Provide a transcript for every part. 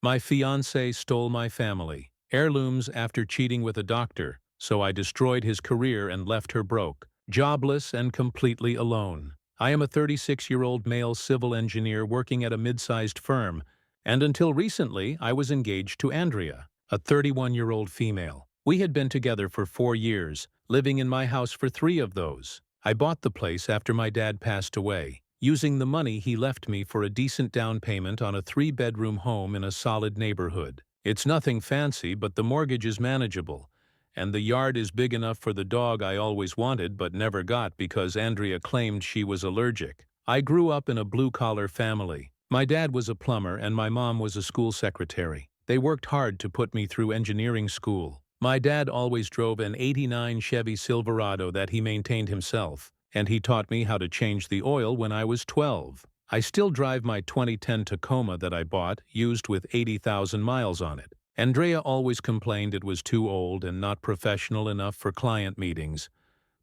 My fiancé stole my family. Heirlooms after cheating with a doctor, so I destroyed his career and left her broke, jobless and completely alone. I am a 36-year-old male civil engineer working at a mid-sized firm, and until recently I was engaged to Andrea, a 31-year-old female. We had been together for 4 years, living in my house for 3 of those. I bought the place after my dad passed away, using the money he left me for a decent down payment on a 3-bedroom home in a solid neighborhood. It's nothing fancy, but the mortgage is manageable, and the yard is big enough for the dog I always wanted but never got because Andrea claimed she was allergic. I grew up in a blue-collar family. My dad was a plumber and my mom was a school secretary. They worked hard to put me through engineering school. My dad always drove an '89 Chevy Silverado that he maintained himself, and he taught me how to change the oil when I was 12. I still drive my 2010 Tacoma that I bought, used with 80,000 miles on it. Andrea always complained it was too old and not professional enough for client meetings,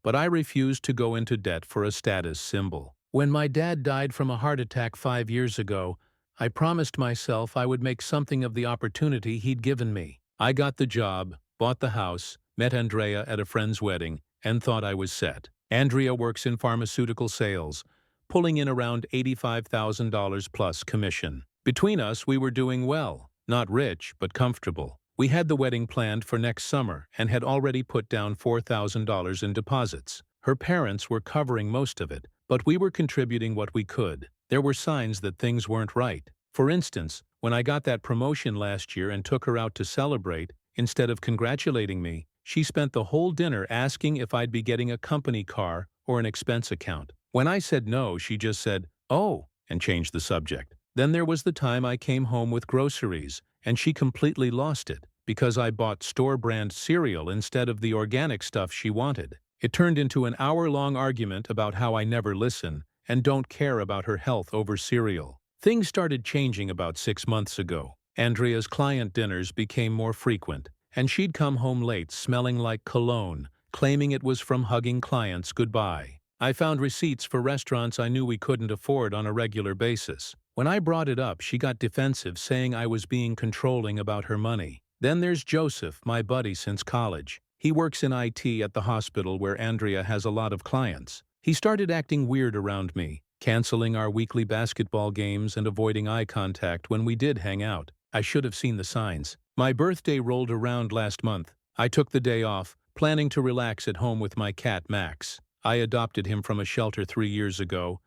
but I refused to go into debt for a status symbol. When my dad died from a heart attack 5 years ago, I promised myself I would make something of the opportunity he'd given me. I got the job, bought the house, met Andrea at a friend's wedding, and thought I was set. Andrea works in pharmaceutical sales, pulling in around $85,000 plus commission. Between us, we were doing well. Not rich, but comfortable. We had the wedding planned for next summer and had already put down $4,000 in deposits. Her parents were covering most of it, but we were contributing what we could. There were signs that things weren't right. For instance, when I got that promotion last year and took her out to celebrate, instead of congratulating me, she spent the whole dinner asking if I'd be getting a company car or an expense account. When I said no, she just said, "Oh," and changed the subject. Then there was the time I came home with groceries, and she completely lost it because I bought store-brand cereal instead of the organic stuff she wanted. It turned into an hour-long argument about how I never listen and don't care about her health over cereal. Things started changing about 6 months ago. Andrea's client dinners became more frequent, and she'd come home late smelling like cologne, claiming it was from hugging clients goodbye. I found receipts for restaurants I knew we couldn't afford on a regular basis. When I brought it up, she got defensive, saying I was being controlling about her money. Then there's Joseph, my buddy since college. He works in IT at the hospital where Andrea has a lot of clients. He started acting weird around me, canceling our weekly basketball games and avoiding eye contact when we did hang out. I should have seen the signs. My birthday rolled around last month. I took the day off, planning to relax at home with my cat Max. I adopted him from a shelter 3 years ago,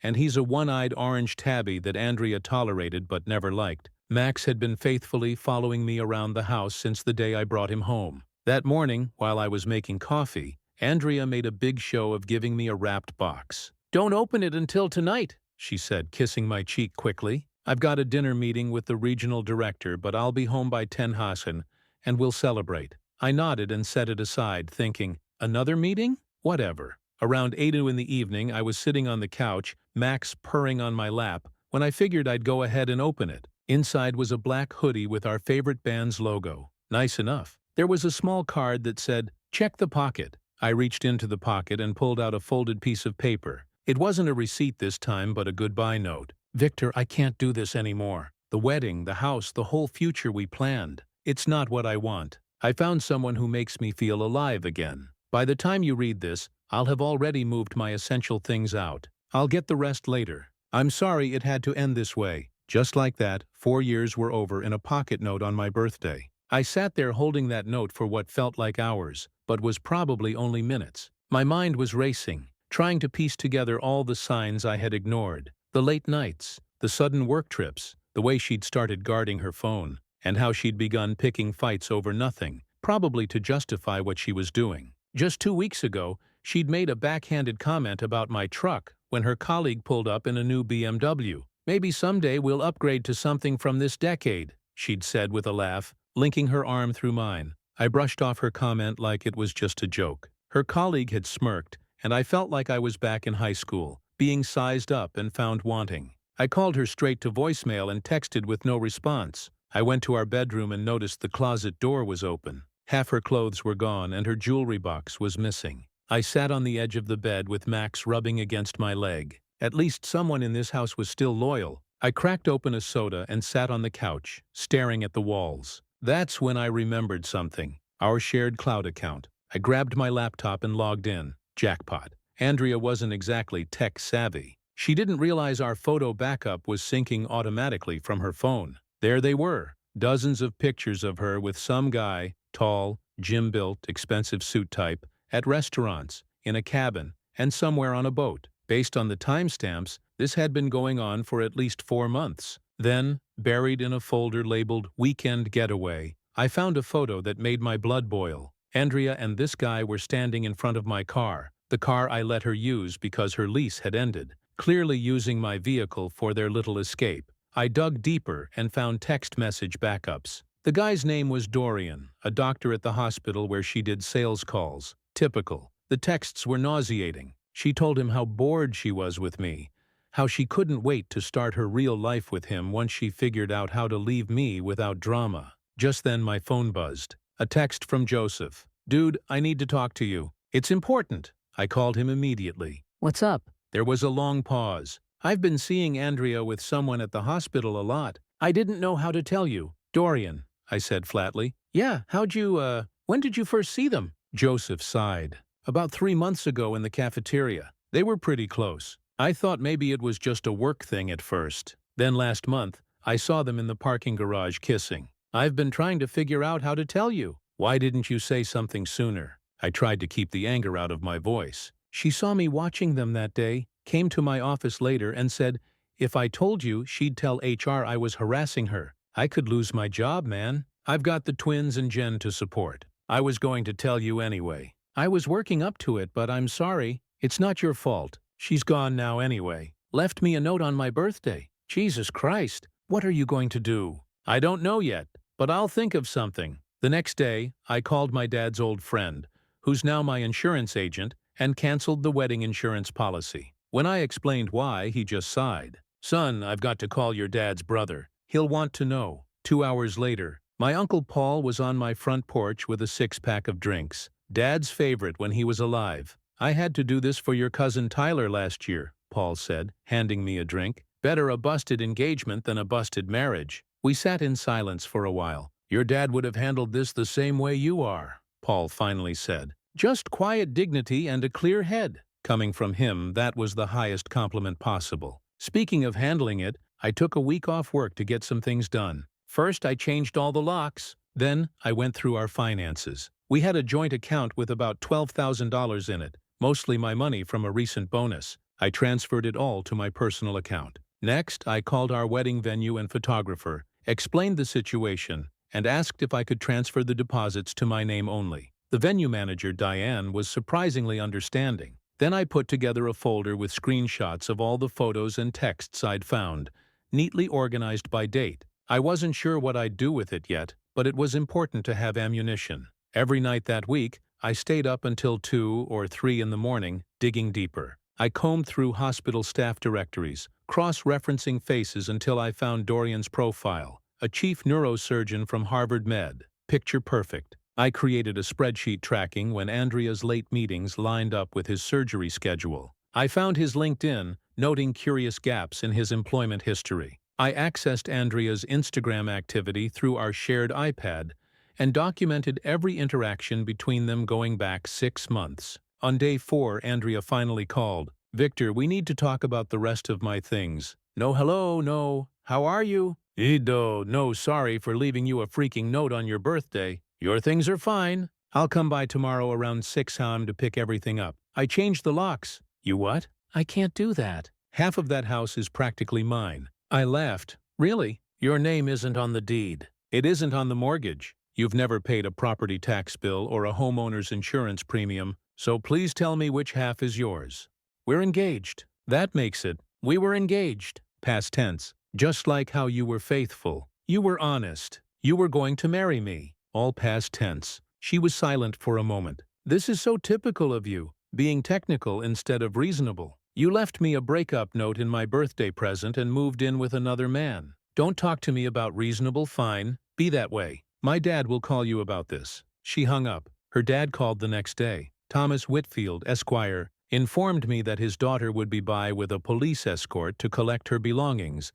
and he's a one-eyed orange tabby that Andrea tolerated but never liked. Max had been faithfully following me around the house since the day I brought him home. That morning, while I was making coffee, Andrea made a big show of giving me a wrapped box. "Don't open it until tonight," she said, kissing my cheek quickly. "I've got a dinner meeting with the regional director, but I'll be home by 10 Hasen, and we'll celebrate." I nodded and set it aside, thinking, another meeting? Whatever. Around 8 in the evening, I was sitting on the couch, Max purring on my lap, when I figured I'd go ahead and open it. Inside was a black hoodie with our favorite band's logo. Nice enough. There was a small card that said, "Check the pocket." I reached into the pocket and pulled out a folded piece of paper. It wasn't a receipt this time, but a goodbye note. "Victor, I can't do this anymore. The wedding, the house, the whole future we planned. It's not what I want. I found someone who makes me feel alive again. By the time you read this, I'll have already moved my essential things out. I'll get the rest later. I'm sorry it had to end this way." Just like that, 4 years were over in a pocket note on my birthday. I sat there holding that note for what felt like hours, but was probably only minutes. My mind was racing, trying to piece together all the signs I had ignored. The late nights, the sudden work trips, the way she'd started guarding her phone, and how she'd begun picking fights over nothing, probably to justify what she was doing. Just 2 weeks ago, she'd made a backhanded comment about my truck when her colleague pulled up in a new BMW. "Maybe someday we'll upgrade to something from this decade," she'd said with a laugh, linking her arm through mine. I brushed off her comment like it was just a joke. Her colleague had smirked, and I felt like I was back in high school, being sized up and found wanting. I called her straight to voicemail and texted with no response. I went to our bedroom and noticed the closet door was open. Half her clothes were gone and her jewelry box was missing. I sat on the edge of the bed with Max rubbing against my leg. At least someone in this house was still loyal. I cracked open a soda and sat on the couch, staring at the walls. That's when I remembered something. Our shared cloud account. I grabbed my laptop and logged in. Jackpot. Andrea wasn't exactly tech-savvy. She didn't realize our photo backup was syncing automatically from her phone. There they were, dozens of pictures of her with some guy, tall, gym-built, expensive suit type, at restaurants, in a cabin, and somewhere on a boat. Based on the timestamps, this had been going on for at least 4 months. Then, buried in a folder labeled Weekend Getaway, I found a photo that made my blood boil. Andrea and this guy were standing in front of my car, the car I let her use because her lease had ended, clearly using my vehicle for their little escape. I dug deeper and found text message backups. The guy's name was Dorian, a doctor at the hospital where she did sales calls. Typical. The texts were nauseating. She told him how bored she was with me, how she couldn't wait to start her real life with him once she figured out how to leave me without drama. Just then my phone buzzed. A text from Joseph. "Dude, I need to talk to you. It's important." I called him immediately. What's up? There was a long pause. "I've been seeing Andrea with someone at the hospital a lot. I didn't know how to tell you." "Dorian," I said flatly. "Yeah, when did you first see them?" Joseph sighed. "About 3 months ago in the cafeteria. They were pretty close. I thought maybe it was just a work thing at first. Then last month, I saw them in the parking garage kissing. I've been trying to figure out how to tell you. Why didn't you say something sooner?" I tried to keep the anger out of my voice. "She saw me watching them that day, came to my office later and said, if I told you, she'd tell HR I was harassing her. I could lose my job, man. I've got the twins and Jen to support. I was going to tell you anyway. I was working up to it, but I'm sorry. It's not your fault. She's gone now anyway. Left me a note on my birthday. Jesus Christ, what are you going to do?" "I don't know yet, but I'll think of something." The next day, I called my dad's old friend, who's now my insurance agent, and canceled the wedding insurance policy. When I explained why, he just sighed. "Son, I've got to call your dad's brother. He'll want to know." 2 hours later, my Uncle Paul was on my front porch with a 6-pack of drinks. Dad's favorite when he was alive. "I had to do this for your cousin Tyler last year," Paul said, handing me a drink. "Better a busted engagement than a busted marriage." We sat in silence for a while. "Your dad would have handled this the same way you are," Paul finally said. "Just quiet dignity and a clear head." Coming from him, that was the highest compliment possible. Speaking of handling it, I took a week off work to get some things done. First, I changed all the locks. Then, I went through our finances. We had a joint account with about $12,000 in it, mostly my money from a recent bonus. I transferred it all to my personal account. Next, I called our wedding venue and photographer, explained the situation, and asked if I could transfer the deposits to my name only. The venue manager, Diane, was surprisingly understanding. Then I put together a folder with screenshots of all the photos and texts I'd found, neatly organized by date. I wasn't sure what I'd do with it yet, but it was important to have ammunition. Every night that week, I stayed up until 2 or 3 in the morning, digging deeper. I combed through hospital staff directories, cross-referencing faces until I found Dorian's profile, a chief neurosurgeon from Harvard Med. Picture perfect. I created a spreadsheet tracking when Andrea's late meetings lined up with his surgery schedule. I found his LinkedIn, noting curious gaps in his employment history. I accessed Andrea's Instagram activity through our shared iPad and documented every interaction between them going back 6 months. On day 4, Andrea finally called. "Victor, we need to talk about the rest of my things." "No, hello, no. How are you?" "Ido, no, sorry for leaving you a freaking note on your birthday. Your things are fine. I'll come by tomorrow around 6 a.m. to pick everything up. I changed the locks." "You what?" "I can't do that. Half of that house is practically mine." I laughed. "Really? Your name isn't on the deed. It isn't on the mortgage. You've never paid a property tax bill or a homeowner's insurance premium, so please tell me which half is yours." "We're engaged." "That makes it. We were engaged. Past tense. Just like how you were faithful. You were honest. You were going to marry me. All past tense." She was silent for a moment. "This is so typical of you, being technical instead of reasonable. You left me a breakup note in my birthday present and moved in with another man. Don't talk to me about reasonable, fine. Be that way. My dad will call you about this." She hung up. Her dad called the next day. Thomas Whitfield, Esquire, informed me that his daughter would be by with a police escort to collect her belongings,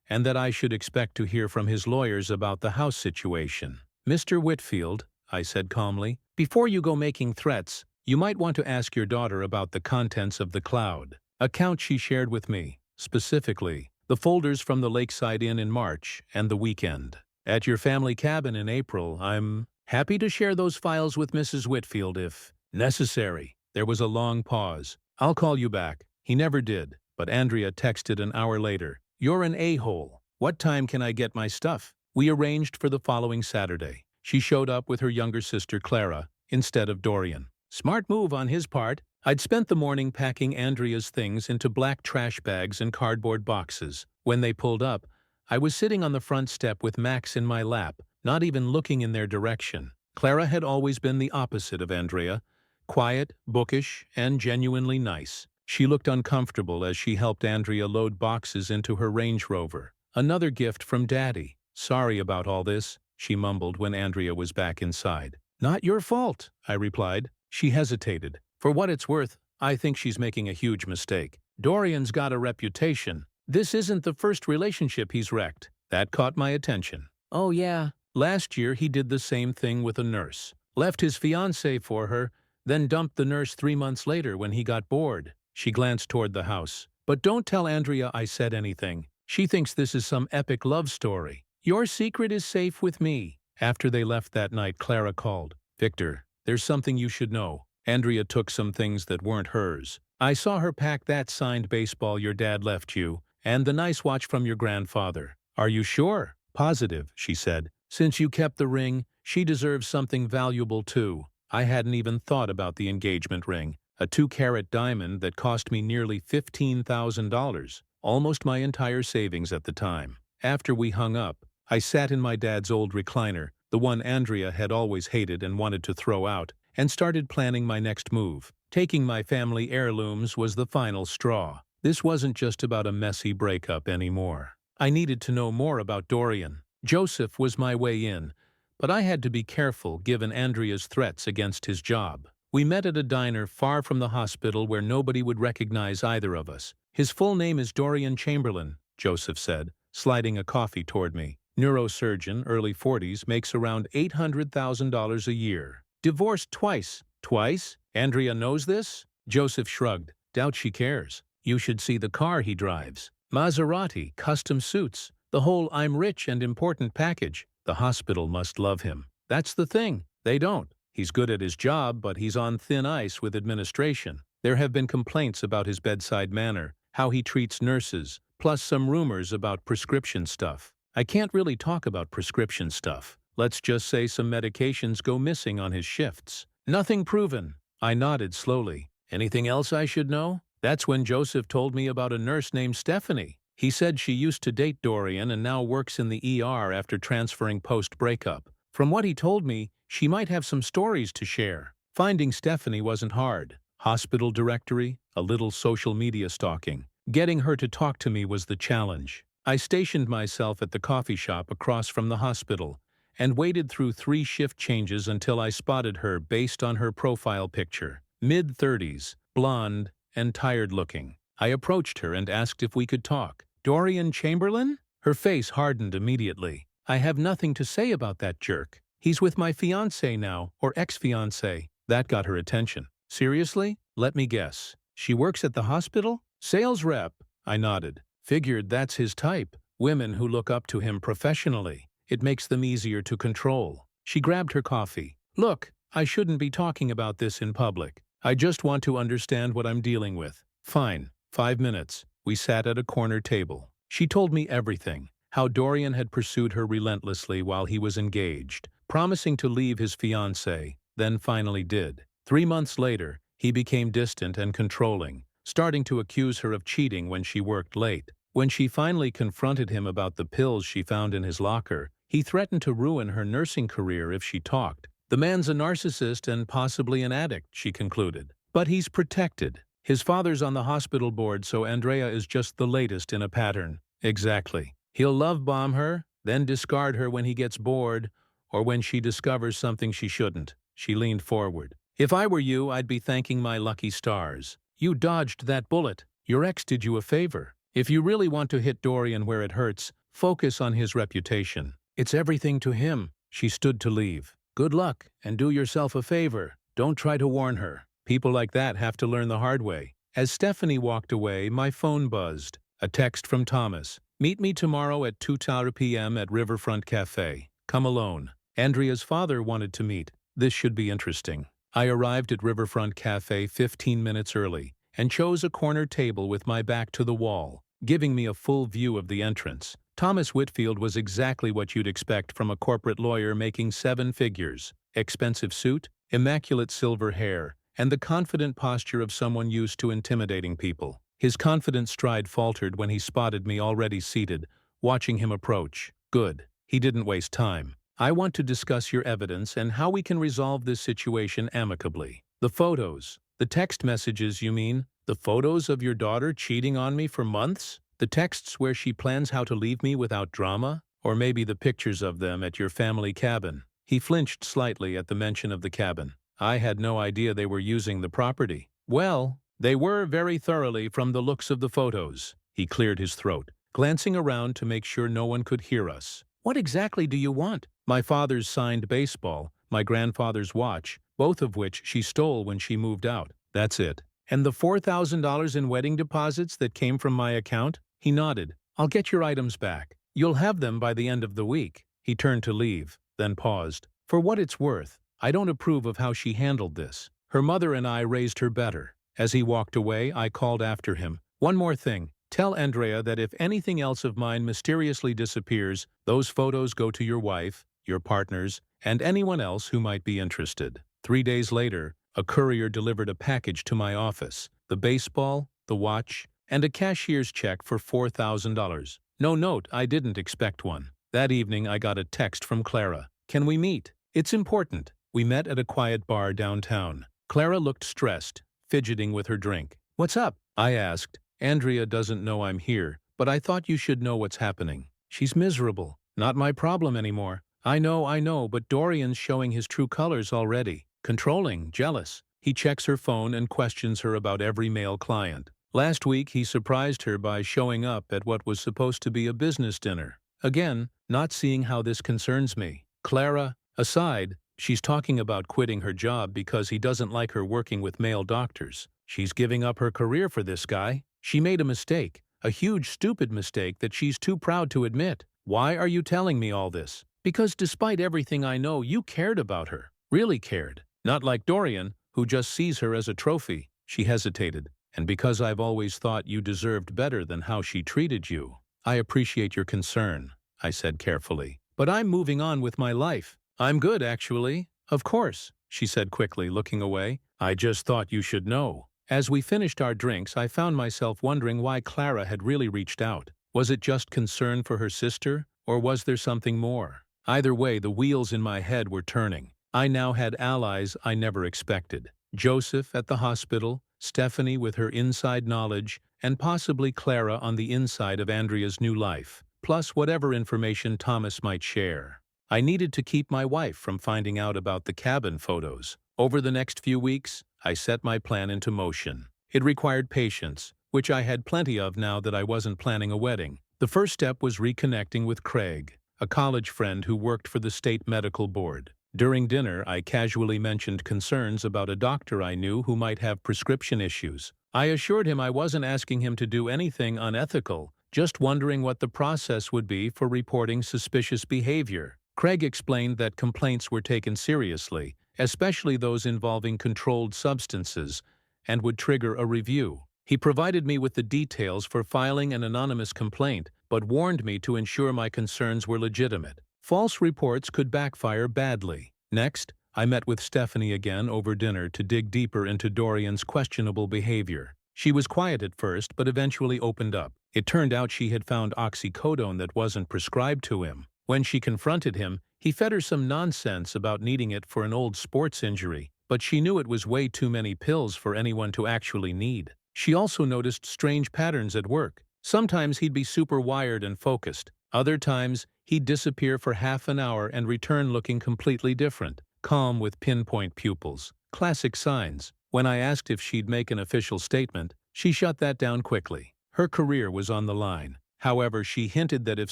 and that I should expect to hear from his lawyers about the house situation. "Mr. Whitfield," I said calmly, "before you go making threats, you might want to ask your daughter about the contents of the cloud account she shared with me, specifically the folders from the Lakeside Inn in March and the weekend at your family cabin in April. I'm happy to share those files with Mrs. Whitfield if necessary." There was a long pause. "I'll call you back." He never did, but Andrea texted an hour later. "You're an a-hole. What time can I get my stuff?" We arranged for the following Saturday. She showed up with her younger sister Clara instead of Dorian. Smart move on his part. I'd spent the morning packing Andrea's things into black trash bags and cardboard boxes. When they pulled up, I was sitting on the front step with Max in my lap, not even looking in their direction. Clara had always been the opposite of Andrea, quiet, bookish, and genuinely nice. She looked uncomfortable as she helped Andrea load boxes into her Range Rover. "Another gift from Daddy. Sorry about all this," she mumbled when Andrea was back inside. "Not your fault," I replied. She hesitated. "For what it's worth, I think she's making a huge mistake. Dorian's got a reputation. This isn't the first relationship he's wrecked." That caught my attention. "Oh yeah. Last year he did the same thing with a nurse. Left his fiancée for her, then dumped the nurse 3 months later when he got bored." She glanced toward the house. "But don't tell Andrea I said anything. She thinks this is some epic love story. Your secret is safe with me." After they left that night, Clara called. "Victor, there's something you should know. Andrea took some things that weren't hers. I saw her pack that signed baseball your dad left you, and the nice watch from your grandfather." "Are you sure?" "Positive," she said. "Since you kept the ring, she deserves something valuable too." I hadn't even thought about the engagement ring, a 2-carat diamond that cost me nearly $15,000, almost my entire savings at the time. After we hung up, I sat in my dad's old recliner, the one Andrea had always hated and wanted to throw out, and started planning my next move. Taking my family heirlooms was the final straw. This wasn't just about a messy breakup anymore. I needed to know more about Dorian. Joseph was my way in, but I had to be careful given Andrea's threats against his job. We met at a diner far from the hospital where nobody would recognize either of us. "His full name is Dorian Chamberlain," Joseph said, sliding a coffee toward me. "Neurosurgeon, early 40s, makes around $800,000 a year. Divorced twice." "Twice? Andrea knows this?" Joseph shrugged. "Doubt she cares. You should see the car he drives. Maserati, custom suits, the whole I'm rich and important package. The hospital must love him." "That's the thing. They don't. He's good at his job, but he's on thin ice with administration. There have been complaints about his bedside manner, how he treats nurses, plus some rumors about prescription stuff. I can't really talk about prescription stuff. Let's just say some medications go missing on his shifts. Nothing proven." I nodded slowly. "Anything else I should know?" That's when Joseph told me about a nurse named Stephanie. He said she used to date Dorian and now works in the ER after transferring post-breakup. From what he told me, she might have some stories to share. Finding Stephanie wasn't hard. Hospital directory, a little social media stalking. Getting her to talk to me was the challenge. I stationed myself at the coffee shop across from the hospital and waited through 3 shift changes until I spotted her based on her profile picture. Mid-30s, blonde, and tired-looking. I approached her and asked if we could talk. "Dorian Chamberlain?" Her face hardened immediately. "I have nothing to say about that jerk. He's with my fiancée now, or ex-fiancée." That got her attention. "Seriously? Let me guess. She works at the hospital?" "Sales rep." I nodded. "Figured that's his type. Women who look up to him professionally. It makes them easier to control." She grabbed her coffee. "Look, I shouldn't be talking about this in public. I just want to understand what I'm dealing with." "Fine. 5 minutes." We sat at a corner table. She told me everything. How Dorian had pursued her relentlessly while he was engaged, promising to leave his fiancée, then finally did. 3 months later, he became distant and controlling, starting to accuse her of cheating when she worked late. When she finally confronted him about the pills she found in his locker, he threatened to ruin her nursing career if she talked. "The man's a narcissist and possibly an addict," she concluded. "But he's protected. His father's on the hospital board, so Andrea is just the latest in a pattern." "Exactly. He'll love-bomb her, then discard her when he gets bored, or when she discovers something she shouldn't." She leaned forward. "If I were you, I'd be thanking my lucky stars. You dodged that bullet. Your ex did you a favor. If you really want to hit Dorian where it hurts, Focus on his reputation. It's everything to him. She stood to leave. Good luck, and do yourself a favor. Don't try to warn her. People like that have to learn the hard way. As Stephanie walked away, my phone buzzed. A text from Thomas. Meet me tomorrow at 2:30 p.m. at Riverfront Cafe. Come alone. Andrea's father wanted to meet. This should be interesting. I arrived at Riverfront Cafe 15 minutes early and chose a corner table with my back to the wall, giving me a full view of the entrance. Thomas Whitfield was exactly what you'd expect from a corporate lawyer making 7 figures. Expensive suit, immaculate silver hair, and the confident posture of someone used to intimidating people. His confident stride faltered when he spotted me already seated, watching him approach. Good. He didn't waste time. I want to discuss your evidence and how we can resolve this situation amicably. The photos. The text messages, you mean? The photos of your daughter cheating on me for months? The texts where she plans how to leave me without drama? Or maybe the pictures of them at your family cabin? He flinched slightly at the mention of the cabin. I had no idea they were using the property. Well, they were very thoroughly from the looks of the photos. He cleared his throat, glancing around to make sure no one could hear us. What exactly do you want? My father's signed baseball, my grandfather's watch, both of which she stole when she moved out. That's it. And the $4,000 in wedding deposits that came from my account? He nodded. I'll get your items back. You'll have them by the end of the week. He turned to leave, then paused. For what it's worth, I don't approve of how she handled this. Her mother and I raised her better. As he walked away, I called after him. One more thing. Tell Andrea that if anything else of mine mysteriously disappears, those photos go to your wife, your partners, and anyone else who might be interested. 3 days later, a courier delivered a package to my office. The baseball, the watch, and a cashier's check for $4,000. No note, I didn't expect one. That evening I got a text from Clara. Can we meet? It's important. We met at a quiet bar downtown. Clara looked stressed, fidgeting with her drink. What's up? I asked. Andrea doesn't know I'm here, but I thought you should know what's happening. She's miserable. Not my problem anymore. I know, but Dorian's showing his true colors already. Controlling, jealous. He checks her phone and questions her about every male client. Last week he surprised her by showing up at what was supposed to be a business dinner. Again, not seeing how this concerns me. Clara, aside, she's talking about quitting her job because he doesn't like her working with male doctors. She's giving up her career for this guy. She made a mistake, a huge stupid mistake that she's too proud to admit. Why are you telling me all this? Because despite everything I know, you cared about her. Really cared. Not like Dorian, who just sees her as a trophy. She hesitated. And because I've always thought you deserved better than how she treated you. I appreciate your concern, I said carefully. But I'm moving on with my life. I'm good, actually. Of course, she said quickly, looking away. I just thought you should know. As we finished our drinks, I found myself wondering why Clara had really reached out. Was it just concern for her sister, or was there something more? Either way, the wheels in my head were turning. I now had allies I never expected. Joseph at the hospital, Stephanie with her inside knowledge, and possibly Clara on the inside of Andrea's new life, plus whatever information Thomas might share. I needed to keep my wife from finding out about the cabin photos. Over the next few weeks, I set my plan into motion. It required patience, which I had plenty of now that I wasn't planning a wedding. The first step was reconnecting with Craig, a college friend who worked for the state medical board. During dinner, I casually mentioned concerns about a doctor I knew who might have prescription issues. I assured him I wasn't asking him to do anything unethical, just wondering what the process would be for reporting suspicious behavior. Craig explained that complaints were taken seriously, especially those involving controlled substances, and would trigger a review. He provided me with the details for filing an anonymous complaint, but warned me to ensure my concerns were legitimate. False reports could backfire badly. Next, I met with Stephanie again over dinner to dig deeper into Dorian's questionable behavior. She was quiet at first, but eventually opened up. It turned out she had found oxycodone that wasn't prescribed to him. When she confronted him, he fed her some nonsense about needing it for an old sports injury, but she knew it was way too many pills for anyone to actually need. She also noticed strange patterns at work. Sometimes he'd be super wired and focused. Other times, he'd disappear for half an hour and return looking completely different, calm with pinpoint pupils. Classic signs. When I asked if she'd make an official statement, she shut that down quickly. Her career was on the line, However, she hinted that if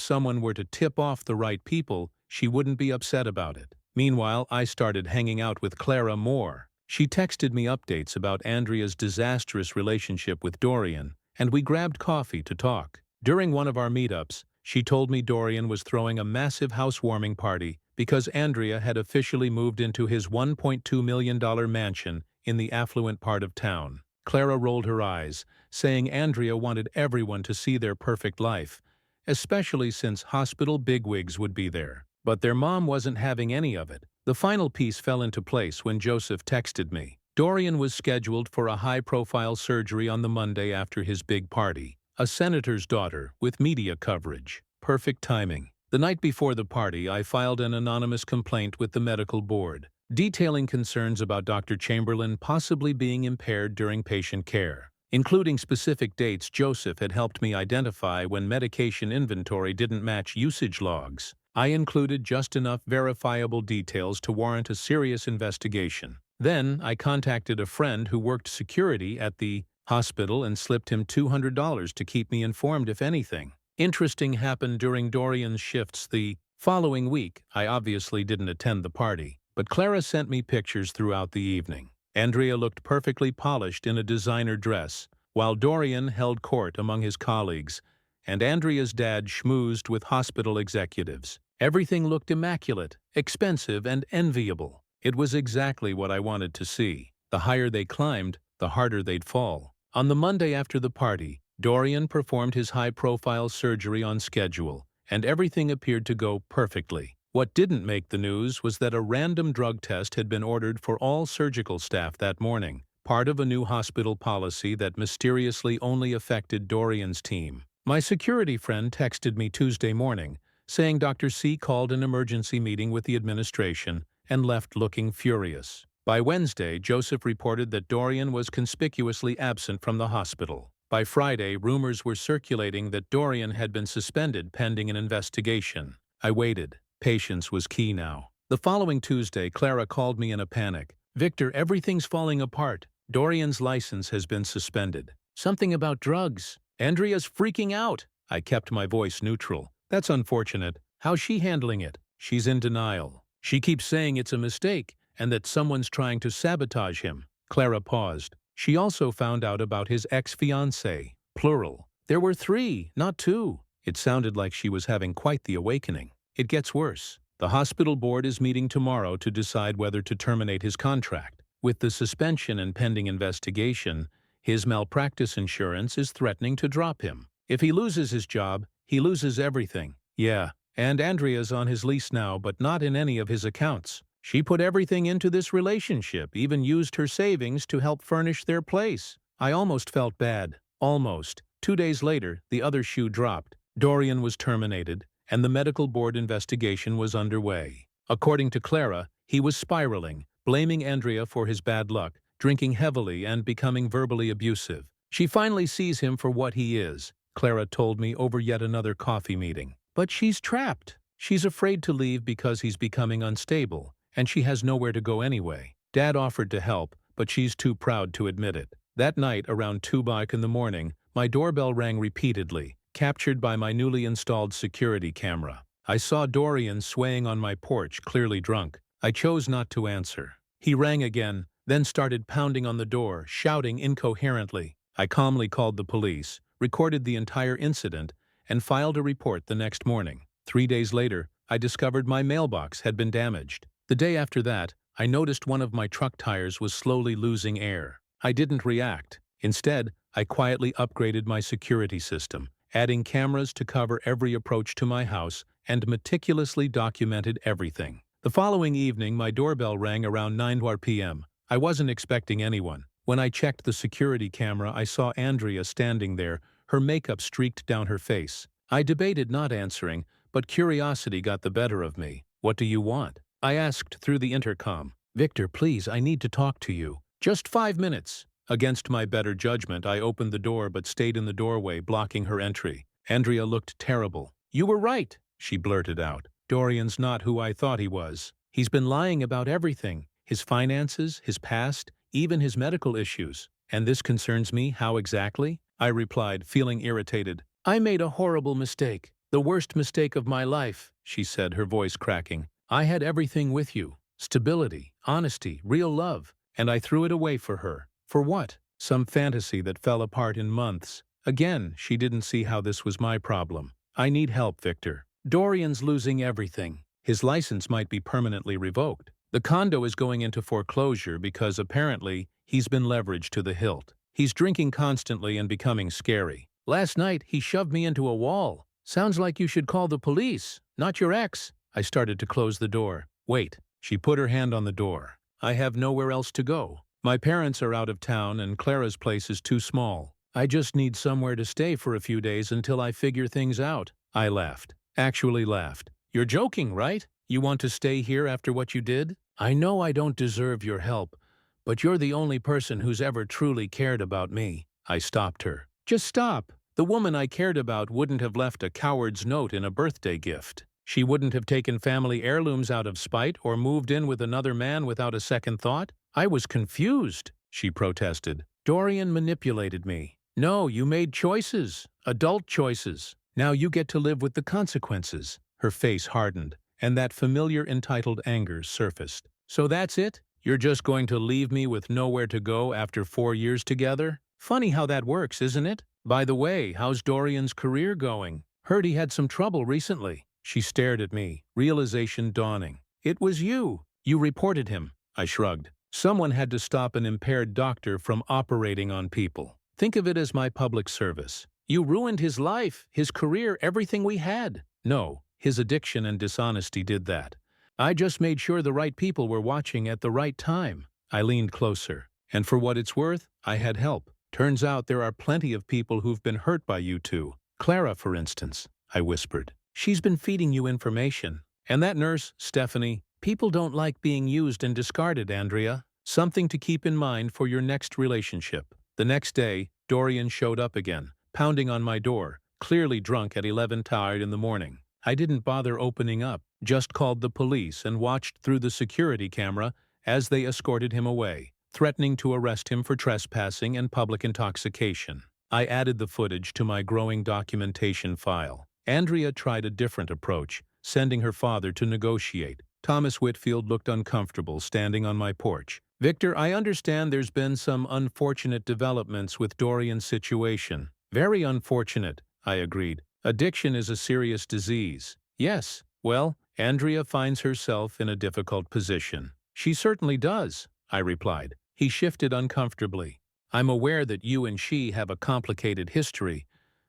someone were to tip off the right people, she wouldn't be upset about it. Meanwhile, I started hanging out with Clara more. She texted me updates about Andrea's disastrous relationship with Dorian, and we grabbed coffee to talk. During one of our meetups, she told me Dorian was throwing a massive housewarming party because Andrea had officially moved into his $1.2 million mansion in the affluent part of town. Clara rolled her eyes, saying Andrea wanted everyone to see their perfect life, especially since hospital bigwigs would be there. But their mom wasn't having any of it. The final piece fell into place when Joseph texted me. Dorian was scheduled for a high-profile surgery on the Monday after his big party. A senator's daughter, with media coverage. Perfect timing. The night before the party, I filed an anonymous complaint with the medical board, detailing concerns about Dr. Chamberlain possibly being impaired during patient care. Including specific dates Joseph had helped me identify when medication inventory didn't match usage logs. I included just enough verifiable details to warrant a serious investigation. Then, I contacted a friend who worked security at the hospital and slipped him $200 to keep me informed if anything interesting happened during Dorian's shifts the following week. I obviously didn't attend the party, but Clara sent me pictures throughout the evening. Andrea looked perfectly polished in a designer dress, while Dorian held court among his colleagues, and Andrea's dad schmoozed with hospital executives. Everything looked immaculate, expensive, and enviable. It was exactly what I wanted to see. The higher they climbed, the harder they'd fall. On the Monday after the party, Dorian performed his high-profile surgery on schedule, and everything appeared to go perfectly. What didn't make the news was that a random drug test had been ordered for all surgical staff that morning, part of a new hospital policy that mysteriously only affected Dorian's team. My security friend texted me Tuesday morning, saying Dr. C called an emergency meeting with the administration and left looking furious. By Wednesday, Joseph reported that Dorian was conspicuously absent from the hospital. By Friday, rumors were circulating that Dorian had been suspended pending an investigation. I waited. Patience was key now. The following Tuesday, Clara called me in a panic. "Victor, everything's falling apart. Dorian's license has been suspended. Something about drugs. Andrea's freaking out." I kept my voice neutral. "That's unfortunate. How's she handling it?" "She's in denial. She keeps saying it's a mistake and that someone's trying to sabotage him." Clara paused. She also found out about his ex-fiancée, plural. There were 3, not 2. It sounded like she was having quite the awakening. It gets worse. The hospital board is meeting tomorrow to decide whether to terminate his contract. With the suspension and pending investigation, his malpractice insurance is threatening to drop him. If he loses his job, he loses everything. Yeah, and Andrea's on his lease now, but not in any of his accounts. She put everything into this relationship, even used her savings to help furnish their place. I almost felt bad. Almost. 2 days later, the other shoe dropped. Dorian was terminated, and the medical board investigation was underway. According to Clara, he was spiraling, blaming Andrea for his bad luck, drinking heavily and becoming verbally abusive. She finally sees him for what he is, Clara told me over yet another coffee meeting. But she's trapped. She's afraid to leave because he's becoming unstable, and she has nowhere to go anyway. Dad offered to help, but she's too proud to admit it. That night, around 2 in the morning, my doorbell rang repeatedly, captured by my newly installed security camera. I saw Dorian swaying on my porch, clearly drunk. I chose not to answer. He rang again, then started pounding on the door, shouting incoherently. I calmly called the police, recorded the entire incident, and filed a report the next morning. 3 days later, I discovered my mailbox had been damaged. The day after that, I noticed one of my truck tires was slowly losing air. I didn't react. Instead, I quietly upgraded my security system, adding cameras to cover every approach to my house, and meticulously documented everything. The following evening, my doorbell rang around 9 p.m. I wasn't expecting anyone. When I checked the security camera, I saw Andrea standing there, her makeup streaked down her face. I debated not answering, but curiosity got the better of me. "What do you want?" I asked through the intercom. "Victor, please, I need to talk to you. Just 5 minutes." Against my better judgment, I opened the door but stayed in the doorway, blocking her entry. Andrea looked terrible. "You were right," she blurted out. "Dorian's not who I thought he was. He's been lying about everything. His finances, his past, even his medical issues. And this concerns me, how exactly?" I replied, feeling irritated. I made a horrible mistake. The worst mistake of my life, she said, her voice cracking. I had everything with you. Stability, honesty, real love. And I threw it away for her. For what? Some fantasy that fell apart in months. Again, she didn't see how this was my problem. I need help, Victor. Dorian's losing everything. His license might be permanently revoked. The condo is going into foreclosure because apparently he's been leveraged to the hilt. He's drinking constantly and becoming scary. Last night, he shoved me into a wall. Sounds like you should call the police, not your ex. I started to close the door. Wait. She put her hand on the door. I have nowhere else to go. My parents are out of town and Clara's place is too small. I just need somewhere to stay for a few days until I figure things out. I laughed. Actually laughed. You're joking, right? You want to stay here after what you did? I know I don't deserve your help, but you're the only person who's ever truly cared about me. I stopped her. Just stop. The woman I cared about wouldn't have left a coward's note in a birthday gift. She wouldn't have taken family heirlooms out of spite or moved in with another man without a second thought. I was confused, she protested. Dorian manipulated me. No, you made choices. Adult choices. Now you get to live with the consequences. Her face hardened, and that familiar entitled anger surfaced. So that's it? You're just going to leave me with nowhere to go after 4 years together? Funny how that works, isn't it? By the way, how's Dorian's career going? Heard he had some trouble recently. She stared at me, realization dawning. It was you. You reported him. I shrugged. Someone had to stop an impaired doctor from operating on people. Think of it as my public service. You ruined his life, his career, everything we had. No, his addiction and dishonesty did that. I just made sure the right people were watching at the right time. I leaned closer. And for what it's worth, I had help. Turns out there are plenty of people who've been hurt by you two. Clara, for instance, I whispered. She's been feeding you information. And that nurse, Stephanie, people don't like being used and discarded, Andrea. Something to keep in mind for your next relationship. The next day, Dorian showed up again, pounding on my door, clearly drunk at 11, tired in the morning. I didn't bother opening up, just called the police and watched through the security camera as they escorted him away, threatening to arrest him for trespassing and public intoxication. I added the footage to my growing documentation file. Andrea tried a different approach, sending her father to negotiate. Thomas Whitfield looked uncomfortable standing on my porch. Victor, I understand there's been some unfortunate developments with Dorian's situation. Very unfortunate, I agreed. Addiction is a serious disease. Yes, well, Andrea finds herself in a difficult position. She certainly does, I replied. He shifted uncomfortably. I'm aware that you and she have a complicated history,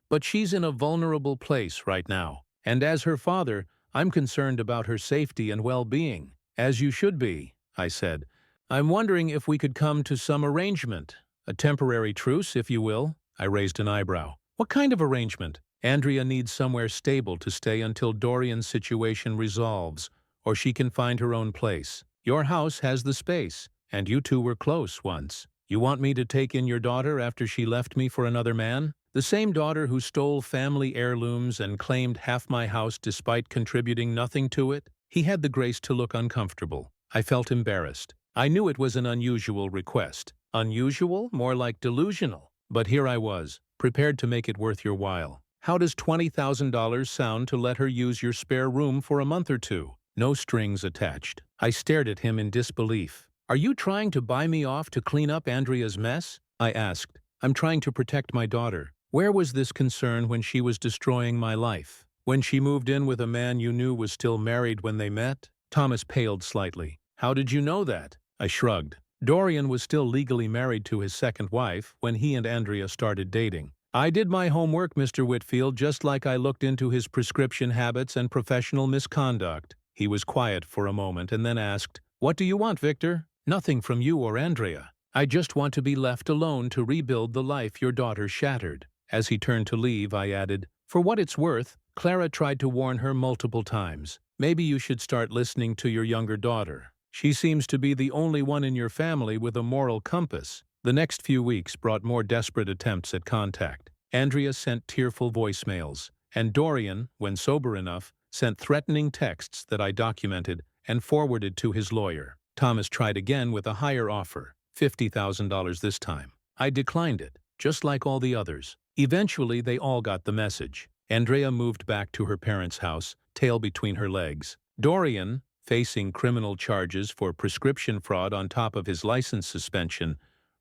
but she's in a vulnerable place right now. And as her father, I'm concerned about her safety and well-being. As you should be, I said. I'm wondering if we could come to some arrangement. A temporary truce, if you will. I raised an eyebrow. What kind of arrangement? Andrea needs somewhere stable to stay until Dorian's situation resolves, or she can find her own place. Your house has the space, and you two were close once. You want me to take in your daughter after she left me for another man? The same daughter who stole family heirlooms and claimed half my house despite contributing nothing to it? He had the grace to look uncomfortable. I felt embarrassed. I knew it was an unusual request. Unusual? More like delusional. But here I was, prepared to make it worth your while. How does $20,000 sound to let her use your spare room for a month or two? No strings attached. I stared at him in disbelief. Are you trying to buy me off to clean up Andrea's mess? I asked. I'm trying to protect my daughter. Where was this concern when she was destroying my life? When she moved in with a man you knew was still married when they met? Thomas paled slightly. How did you know that? I shrugged. Dorian was still legally married to his second wife when he and Andrea started dating. I did my homework, Mr. Whitfield, just like I looked into his prescription habits and professional misconduct. He was quiet for a moment and then asked, What do you want, Victor? Nothing from you or Andrea. I just want to be left alone to rebuild the life your daughter shattered. As he turned to leave, I added, For what it's worth, Clara tried to warn her multiple times. Maybe you should start listening to your younger daughter. She seems to be the only one in your family with a moral compass. The next few weeks brought more desperate attempts at contact. Andrea sent tearful voicemails, and Dorian, when sober enough, sent threatening texts that I documented and forwarded to his lawyer. Thomas tried again with a higher offer, $50,000 this time. I declined it, just like all the others. Eventually, they all got the message. Andrea moved back to her parents' house, tail between her legs. Dorian, facing criminal charges for prescription fraud on top of his license suspension,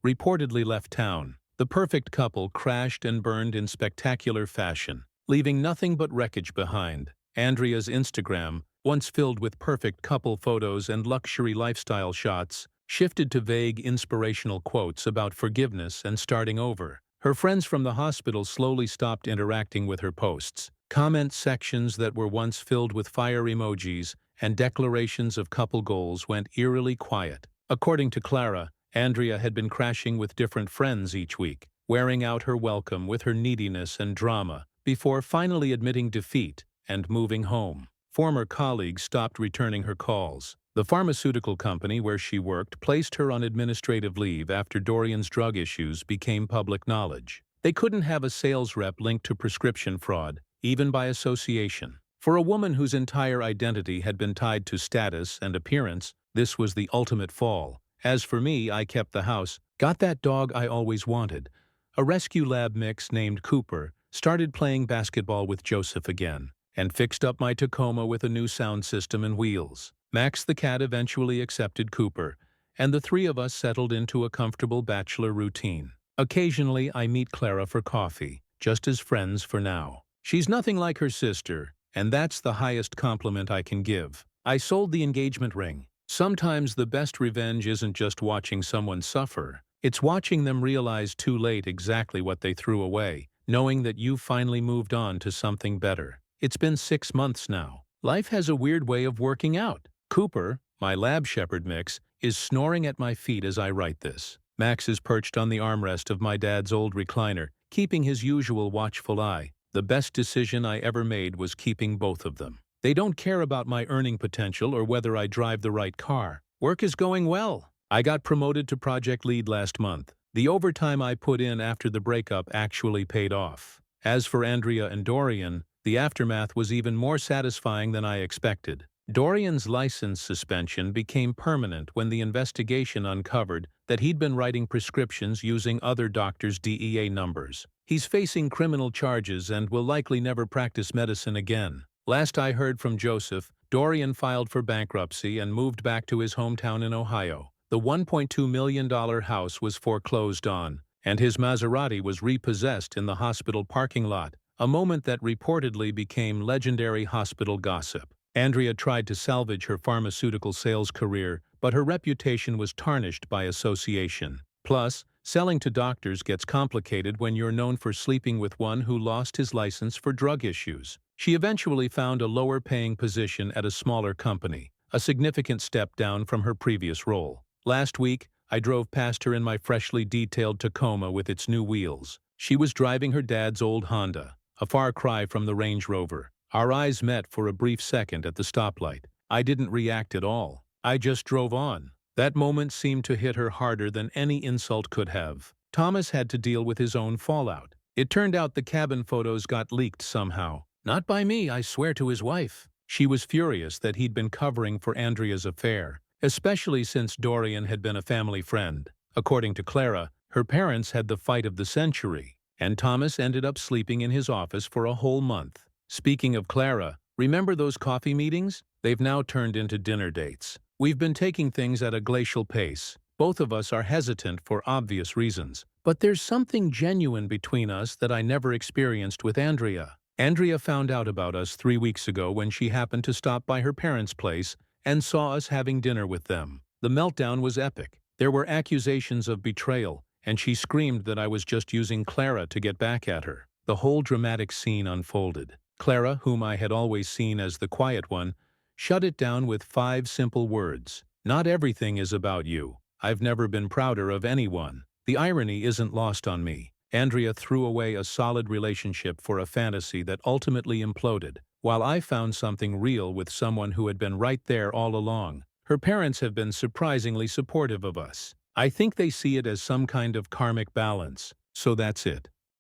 reportedly left town. The perfect couple crashed and burned in spectacular fashion, leaving nothing but wreckage behind. Andrea's Instagram, once filled with perfect couple photos and luxury lifestyle shots, shifted to vague inspirational quotes about forgiveness and starting over. Her friends from the hospital slowly stopped interacting with her posts. Comment sections that were once filled with fire emojis and declarations of couple goals went eerily quiet. According to Clara, Andrea had been crashing with different friends each week, wearing out her welcome with her neediness and drama, before finally admitting defeat and moving home. Former colleagues stopped returning her calls. The pharmaceutical company where she worked placed her on administrative leave after Dorian's drug issues became public knowledge. They couldn't have a sales rep linked to prescription fraud, even by association. For a woman whose entire identity had been tied to status and appearance, this was the ultimate fall. As for me, I kept the house, got that dog I always wanted, a rescue lab mix named Cooper, started playing basketball with Joseph again, and fixed up my Tacoma with a new sound system and wheels. Max the cat eventually accepted Cooper, and the three of us settled into a comfortable bachelor routine. Occasionally, I meet Clara for coffee, just as friends for now. She's nothing like her sister, and that's the highest compliment I can give. I sold the engagement ring. Sometimes the best revenge isn't just watching someone suffer, it's watching them realize too late exactly what they threw away, knowing that you've finally moved on to something better. It's been 6 months now. Life has a weird way of working out. Cooper, my lab shepherd mix, is snoring at my feet as I write this. Max is perched on the armrest of my dad's old recliner, keeping his usual watchful eye. The best decision I ever made was keeping both of them. They don't care about my earning potential or whether I drive the right car. Work is going well. I got promoted to project lead last month. The overtime I put in after the breakup actually paid off. As for Andrea and Dorian, the aftermath was even more satisfying than I expected. Dorian's license suspension became permanent when the investigation uncovered that he'd been writing prescriptions using other doctors' DEA numbers. He's facing criminal charges and will likely never practice medicine again. Last I heard from Joseph, Dorian filed for bankruptcy and moved back to his hometown in Ohio. The $1.2 million house was foreclosed on, and his Maserati was repossessed in the hospital parking lot, a moment that reportedly became legendary hospital gossip. Andrea tried to salvage her pharmaceutical sales career, but her reputation was tarnished by association. Plus, selling to doctors gets complicated when you're known for sleeping with one who lost his license for drug issues. She eventually found a lower-paying position at a smaller company, a significant step down from her previous role. Last week, I drove past her in my freshly detailed Tacoma with its new wheels. She was driving her dad's old Honda, a far cry from the Range Rover. Our eyes met for a brief second at the stoplight. I didn't react at all. I just drove on. That moment seemed to hit her harder than any insult could have. Thomas had to deal with his own fallout. It turned out the cabin photos got leaked somehow. Not by me, I swear to his wife. She was furious that he'd been covering for Andrea's affair, especially since Dorian had been a family friend. According to Clara, her parents had the fight of the century, and Thomas ended up sleeping in his office for a whole month. Speaking of Clara, remember those coffee meetings? They've now turned into dinner dates. We've been taking things at a glacial pace. Both of us are hesitant for obvious reasons, but there's something genuine between us that I never experienced with Andrea. Andrea found out about us 3 weeks ago when she happened to stop by her parents' place and saw us having dinner with them. The meltdown was epic. There were accusations of betrayal, and she screamed that I was just using Clara to get back at her. The whole dramatic scene unfolded. Clara, whom I had always seen as the quiet one, shut it down with 5 simple words. Not everything is about you. I've never been prouder of anyone. The irony isn't lost on me. Andrea threw away a solid relationship for a fantasy that ultimately imploded, while I found something real with someone who had been right there all along. Her parents have been surprisingly supportive of us. I think they see it as some kind of karmic balance. So that's it.